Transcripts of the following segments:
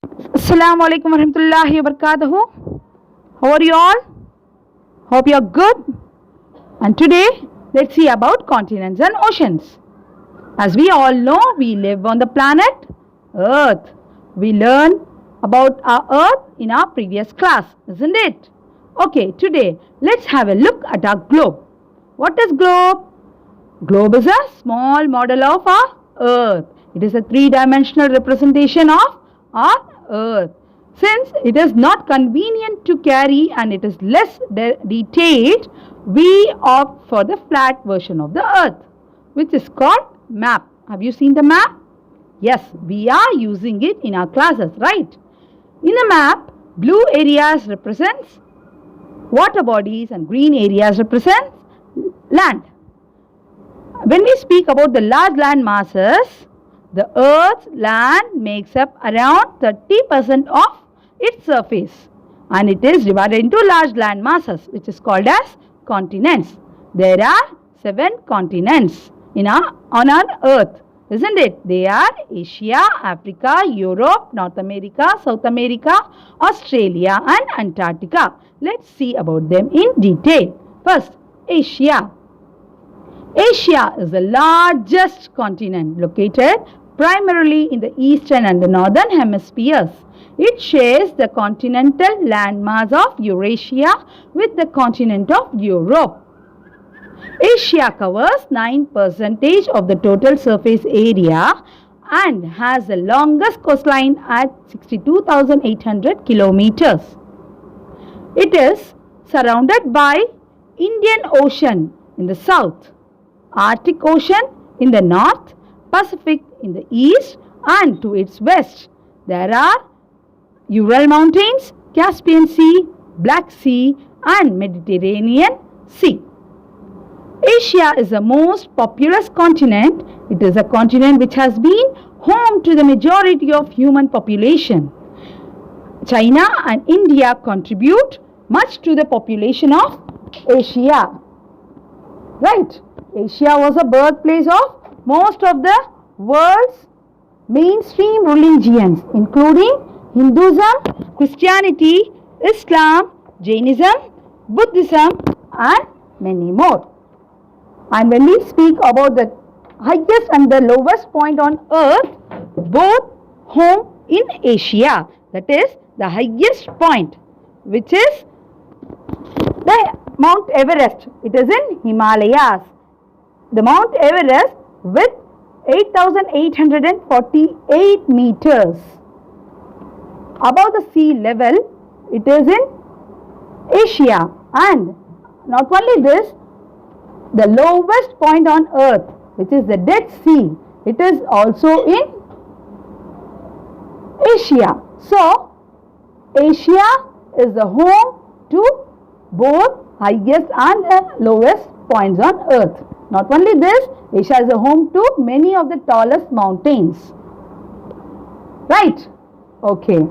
Assalamu alaikum warahmatullahi wabarakatuh. How are you all? Hope you are good. And today, let's see about continents and oceans. As we all know, we live on the planet Earth. We learned about our Earth in our previous class, isn't it? Okay, today, let's have a look at our globe. What is globe? Globe is a small model of our Earth. It is a three-dimensional representation of our Earth. Since it is not convenient to carry and it is less detailed, we opt for the flat version of the Earth, which is called map. Have you seen the map? Yes, we are using it in our classes, right? In the map, blue areas represents water bodies and green areas represents land. When we speak about the large land masses, the Earth's land makes up around 30% of its surface, and it is divided into large land masses, which is called as continents. There are 7 continents on our Earth, isn't it? They are Asia, Africa, Europe, North America, South America, Australia and Antarctica. Let's see about them in detail. First, Asia. Asia is the largest continent located primarily in the eastern and the northern hemispheres. It shares the continental landmass of Eurasia with the continent of Europe. Asia covers 9% of the total surface area and has the longest coastline at 62,800 kilometers. It is surrounded by Indian Ocean in the south, Arctic Ocean in the north, Pacific in the east, and to its west there are Ural Mountains, Caspian Sea, Black Sea and Mediterranean Sea. Asia is the most populous continent. It is a continent which has been home to the majority of human population. China and India contribute much to the population of Asia. Right? Asia was a birthplace of most of the world's mainstream religions, including Hinduism, Christianity, Islam, Jainism, Buddhism and many more. And when we speak about the highest and the lowest point on Earth, both home in Asia, that is the highest point, which is the Mount Everest. It is in Himalayas. The Mount Everest with 8,848 meters above the sea level, it is in Asia. And not only this, the lowest point on Earth, which is the Dead Sea, it is also in Asia. So, Asia is the home to both highest and the lowest points on Earth. Not only this, Asia is a home to many of the tallest mountains. Right? Okay.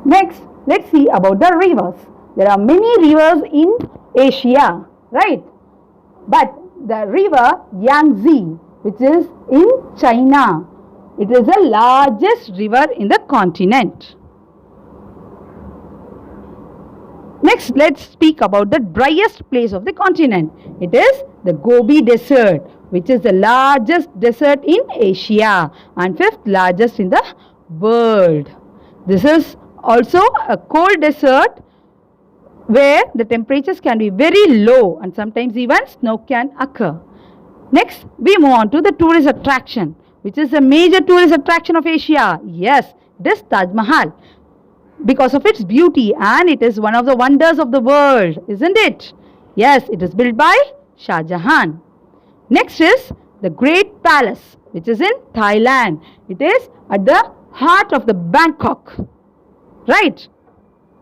Next, let's see about the rivers. There are many rivers in Asia. Right? But the river Yangtze, which is in China, it is the largest river in the continent. Next, let's speak about the driest place of the continent. It is the Gobi Desert, which is the largest desert in Asia and 5th largest in the world. This is also a cold desert where the temperatures can be very low and sometimes even snow can occur. Next, we move on to the tourist attraction, which is a major tourist attraction of Asia. Yes, it is Taj Mahal, because of its beauty, and it is one of the wonders of the world, isn't it? Yes, it is built by Shah Jahan. Next is the Great Palace, which is in Thailand. It is at the heart of the Bangkok. Right?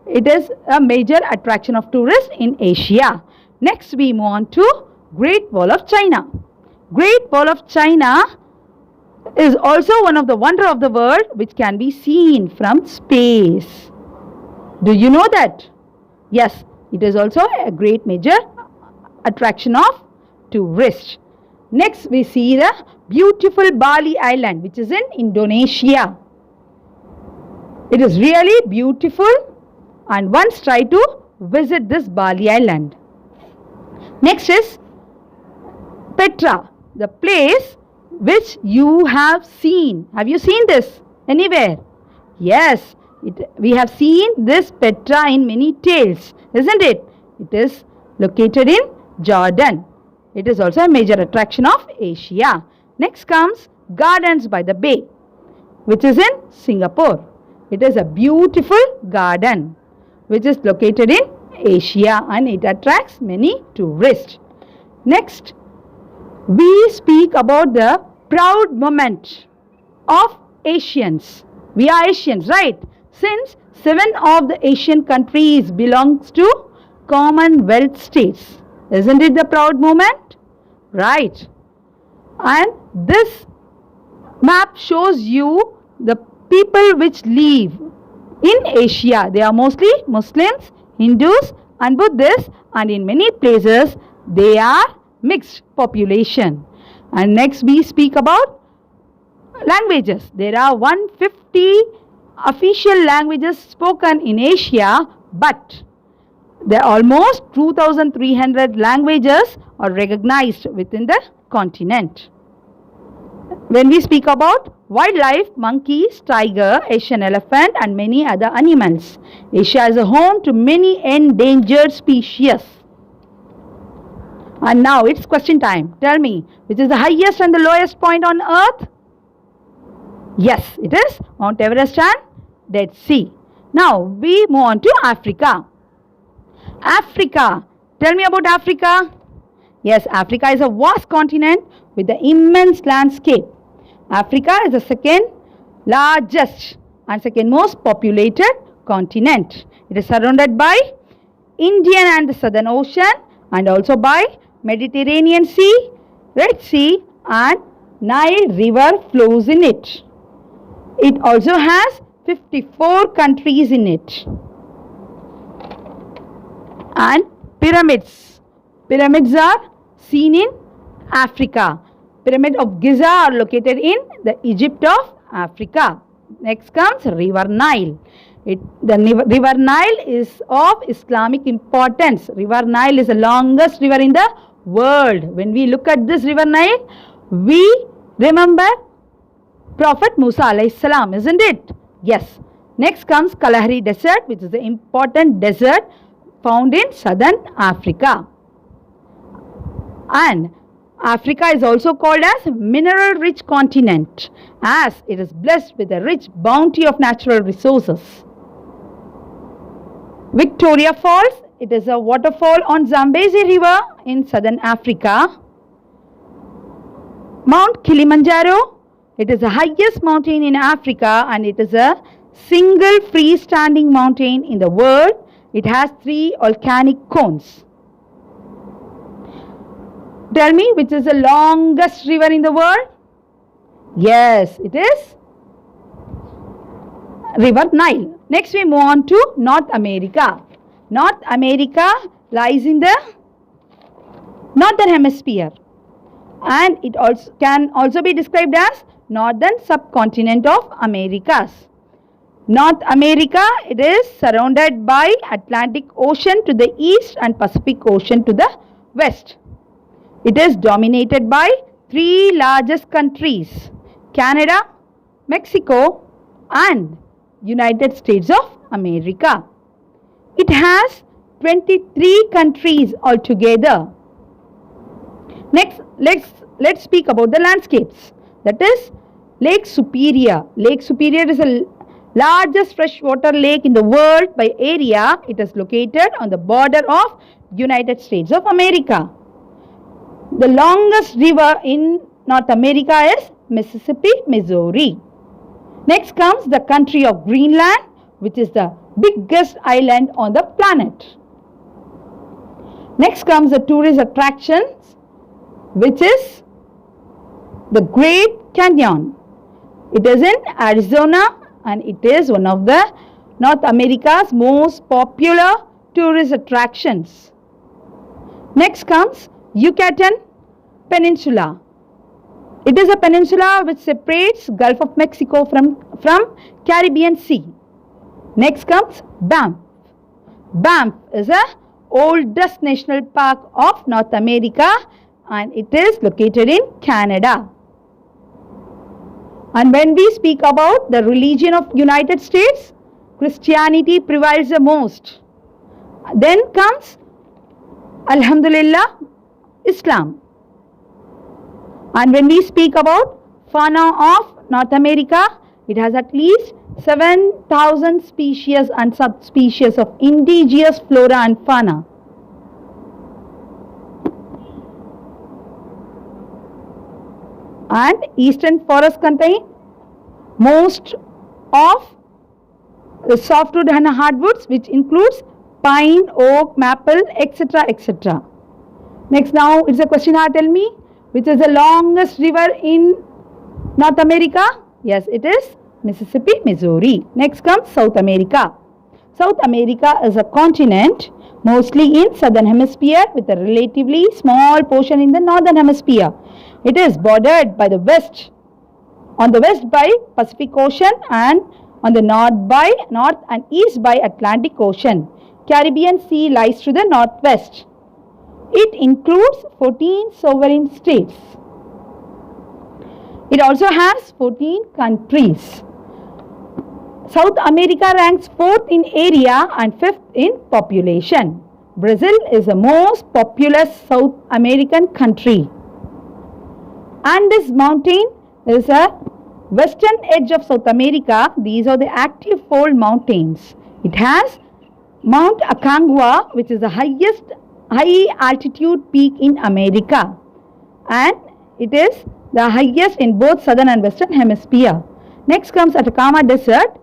It is a major attraction of tourists in Asia. Next, we move on to Great Wall of China. Great Wall of China is also one of the wonders of the world, which can be seen from space. Do you know that? Yes, it is also a great major attraction of tourists. Next, we see the beautiful Bali Island, which is in Indonesia. It is really beautiful, and once try to visit this Bali Island. Next is Petra, the place which you have seen. Have you seen this anywhere? Yes, we have seen this Petra in many tales, isn't it? It is located in Jordan. It is also a major attraction of Asia. Next comes Gardens by the Bay, which is in Singapore. It is a beautiful garden which is located in Asia, and it attracts many tourists. Next, we speak about the proud moment of Asians. We are Asians, right? Since 7 of the Asian countries belongs to Commonwealth states. Isn't it the proud moment? Right. And this map shows you the people which live in Asia. They are mostly Muslims, Hindus and Buddhists, and in many places they are mixed population. And next we speak about languages. There are 150 official languages spoken in Asia, but there are almost 2,300 languages are recognized within the continent. When we speak about wildlife, monkeys, tiger, Asian elephant and many other animals. Asia is a home to many endangered species. And now it's question time. Tell me, which is the highest and the lowest point on earth? Yes, it is Mount Everest and Dead Sea. Now we move on to Africa. Africa. Tell me about Africa. Yes, Africa is a vast continent with an immense landscape. Africa is the second largest and second most populated continent. It is surrounded by Indian and the Southern Ocean, and also by Mediterranean Sea, Red Sea and Nile River flows in it. It also has 54 countries in it. And pyramids. Pyramids are seen in Africa. Pyramid of Giza are located in the Egypt of Africa. Next comes River Nile. The River Nile is of Islamic importance. River Nile is the longest river in the world. When we look at this River Nile, we remember Prophet Musa alayhi salam, isn't it? Yes. Next comes Kalahari Desert, which is the important desert found in southern Africa. And Africa is also called as mineral-rich continent, as it is blessed with a rich bounty of natural resources. Victoria Falls, it is a waterfall on Zambezi River in southern Africa. Mount Kilimanjaro, it is the highest mountain in Africa, and it is a single freestanding mountain in the world. It has 3 volcanic cones. Tell me, which is the longest river in the world? Yes, it is River Nile. Next we move on to North America. North America lies in the northern hemisphere, and it also can also be described as northern subcontinent of Americas. North America, it is surrounded by Atlantic Ocean to the east and Pacific Ocean to the west. It is dominated by 3 largest countries: Canada, Mexico and United States of America. It has 23 countries altogether. Next, let's speak about the landscapes. That is Lake Superior. Lake Superior is the largest freshwater lake in the world by area. It is located on the border of United States of America. The longest river in North America is Mississippi, Missouri. Next comes the country of Greenland, which is the biggest island on the planet. Next comes the tourist attractions, which is the Great Canyon. It is in Arizona, and it is one of the North America's most popular tourist attractions. Next comes Yucatan Peninsula. It is a peninsula which separates Gulf of Mexico from Caribbean Sea. Next comes Banff. Banff is the oldest national park of North America and it is located in Canada. And when we speak about the religion of United States, Christianity prevails the most. Then comes, Alhamdulillah, Islam. And when we speak about fauna of North America, it has at least 7,000 species and subspecies of indigenous flora and fauna. And eastern forests contain most of the softwood and hardwoods, which includes pine, oak, maple, etc. etc. Next, now it's a question. Tell me, which is the longest river in North America? Yes, it is Mississippi, Missouri. Next comes South America. South America is a continent mostly in southern hemisphere with a relatively small portion in the northern hemisphere. It is bordered by the west, on the west by Pacific Ocean and on the north and east by Atlantic Ocean. Caribbean Sea lies to the northwest. It includes 14 sovereign states. It also has 14 countries. South America ranks 4th in area and 5th in population. Brazil is the most populous South American country. Andes Mountain is a western edge of South America. These are the active fold mountains. It has Mount Aconcagua, which is the highest high altitude peak in America, and it is the highest in both southern and western hemisphere. Next comes Atacama Desert.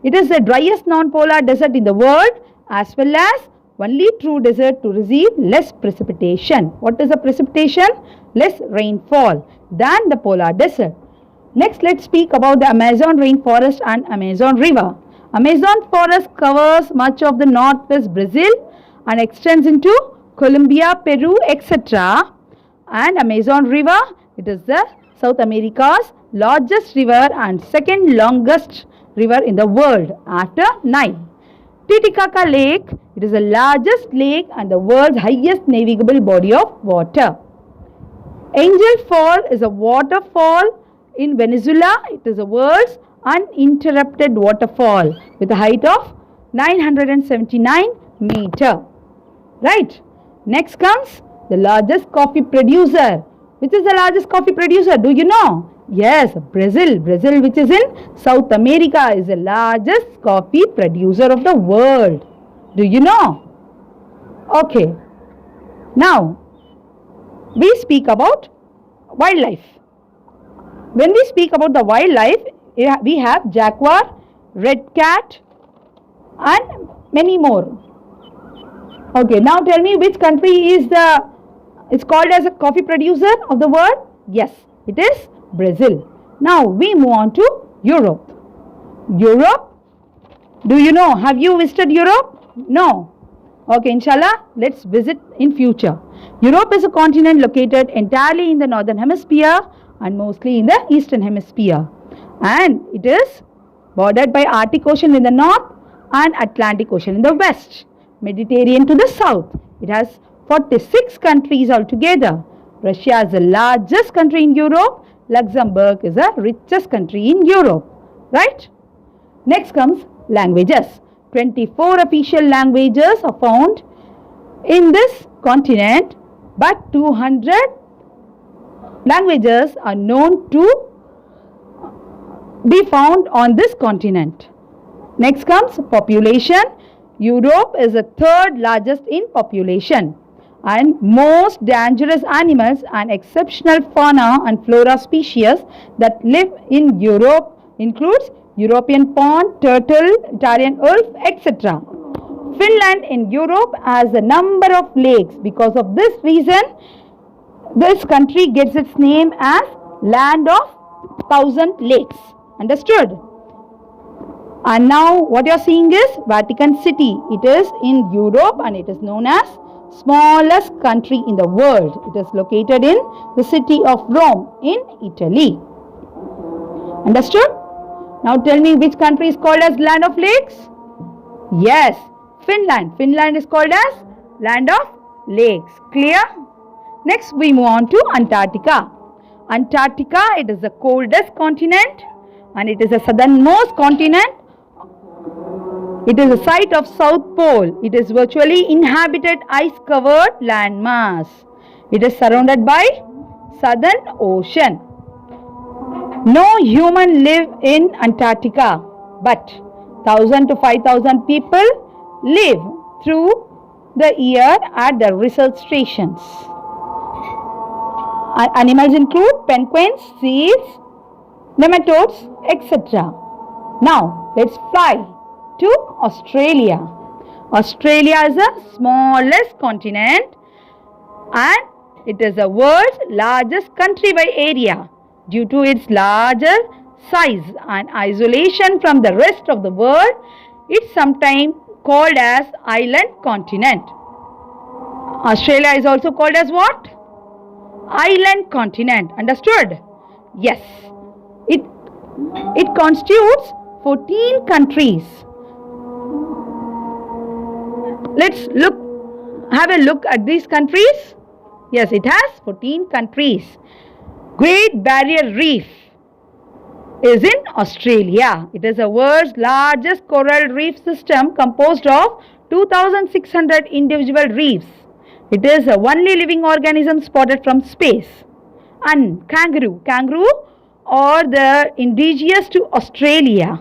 It is the driest non-polar desert in the world as well as only true desert to receive less precipitation. What is the precipitation? Less rainfall than the polar desert. Next, let's speak about the Amazon rainforest and Amazon River. Amazon forest covers much of the northwest Brazil and extends into Colombia, Peru, etc. And Amazon River, it is the South America's largest river and second longest river in the world after Nile. Titicaca Lake, it is the largest lake and the world's highest navigable body of water. Angel Fall is a waterfall in Venezuela. It is the world's uninterrupted waterfall with a height of 979 meter. Right. Next comes the largest coffee producer. Which is the largest coffee producer? Do you know? Yes, Brazil. Brazil, which is in South America, is the largest coffee producer of the world. Do you know? Okay. Now, we speak about wildlife. When we speak about the wildlife, we have jaguar, red cat and many more. Okay, now tell me which country is called as a coffee producer of the world? Yes, it is Brazil. Now we move on to Europe. Europe, do you know? Have you visited Europe? No. Okay, inshallah, let's visit in future. Europe is a continent located entirely in the northern hemisphere and mostly in the eastern hemisphere. And it is bordered by Arctic Ocean in the north and Atlantic Ocean in the west. Mediterranean to the south. It has 46 countries altogether. Russia is the largest country in Europe. Luxembourg is the richest country in Europe. Right? Next comes languages. 24 official languages are found in this continent, but 200 languages are known to be found on this continent. Next comes population. Europe is the third largest in population, and most dangerous animals and exceptional fauna and flora species that live in Europe includes European pond, turtle, Italian wolf, etc. Finland in Europe has a number of lakes. Because of this reason, this country gets its name as Land of 1,000 Lakes. Understood? And now what you are seeing is Vatican City. It is in Europe and it is known as smallest country in the world. It is located in the city of Rome in Italy. Understood? Now tell me which country is called as Land of Lakes? Yes, Finland. Finland is called as land of lakes. Clear? Next we move on to Antarctica. Antarctica, it is the coldest continent and it is the southernmost continent. It is the site of South Pole. It is virtually inhabited ice-covered landmass. It is surrounded by Southern Ocean. No human live in Antarctica, but 1,000 to 5,000 people live through the year at the research stations. Animals include penguins, seals, nematodes, etc. Now, let's fly to Australia. Australia is the smallest continent and it is the world's largest country by area. Due to its larger size and isolation from the rest of the world, it's sometimes called as island continent. Australia is also called as what? Island continent. Understood? Yes. It constitutes 14 countries. Let's have a look at these countries. Yes, it has 14 countries. Great Barrier Reef is in Australia. It is the world's largest coral reef system composed of 2,600 individual reefs. It is the only living organism spotted from space. And kangaroo are the indigenous to Australia.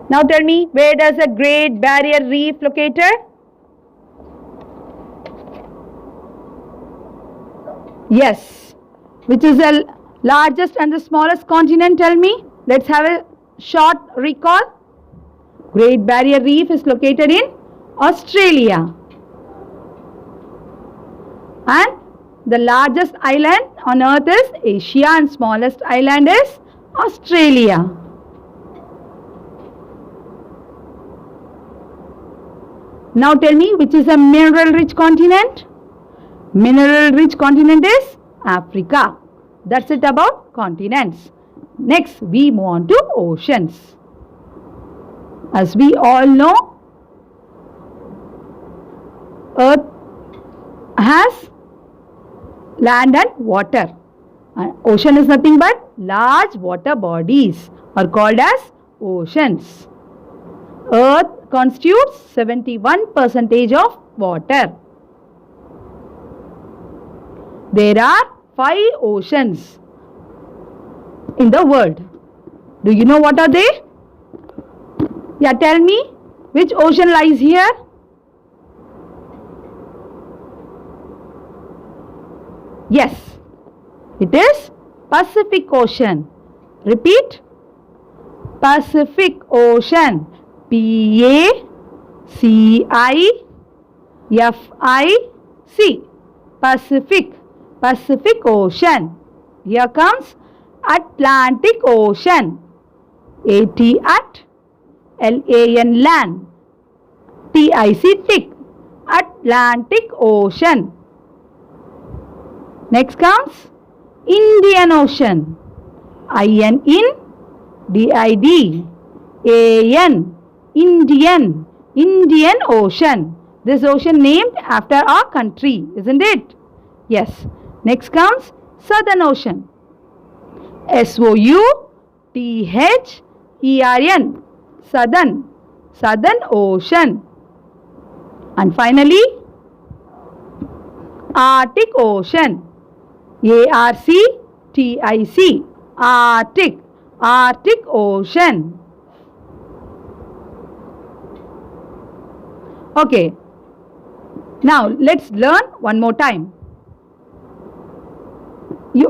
Now tell me, where does the Great Barrier Reef located? Yes. Which is the largest and the smallest continent? Tell me. Let's have a short recall. Great Barrier Reef is located in Australia. And the largest island on earth is Asia and smallest island is Australia. Now tell me, which is a mineral rich continent? Mineral rich continent is Africa. That's it about continents. Next we move on to oceans. As we all know, earth has land and water. Ocean is nothing but large water bodies are called as oceans. Earth constitutes 71% of water. There are 5 oceans in the world. Do you know what are they? Yeah, tell me, which ocean lies here? Yes, it is Pacific Ocean. Repeat. Pacific Ocean. P-A-C-I-F-I-C. Pacific. Pacific Ocean. Here comes Atlantic Ocean. A-T at L-A-N land. T-I-C tick. Atlantic Ocean. Next comes Indian Ocean. I-N in D-I-D-A-N. Indian Ocean. This ocean named after our country, isn't it? Yes. Next comes Southern Ocean. S-O-U-T-H-E-R-N. Southern Ocean. And finally, Arctic Ocean. A-R-C-T-I-C. Arctic Ocean. Okay. Now let's learn one more time.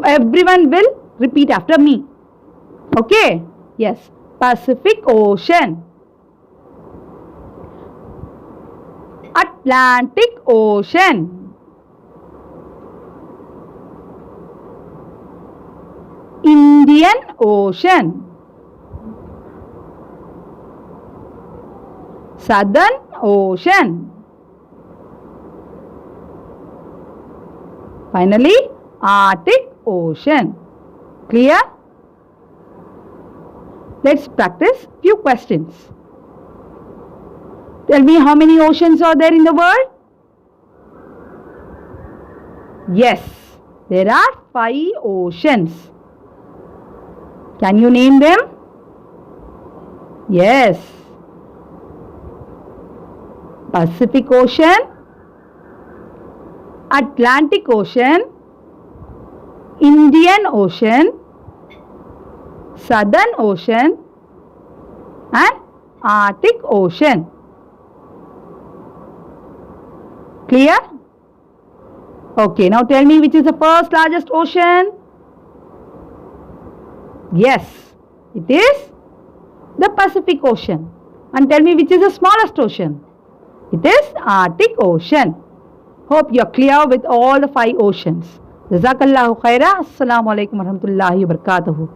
Everyone will repeat after me. Okay? Yes. Pacific Ocean. Atlantic Ocean. Indian Ocean. Southern Ocean. Finally, Arctic Ocean. Clear? Let's practice few questions. Tell me, how many oceans are there in the world? Yes, there are 5 oceans. Can you name them? Yes. Pacific Ocean, Atlantic Ocean, Indian Ocean, Southern Ocean, and Arctic Ocean. Clear? Okay, now tell me, which is the first largest ocean? Yes, it is the Pacific Ocean. And tell me, which is the smallest ocean? It is Arctic Ocean. Hope you are clear with all the 5 oceans. Jazakallahu khaira. Assalamu alaikum warahmatullahi wabarakatuh.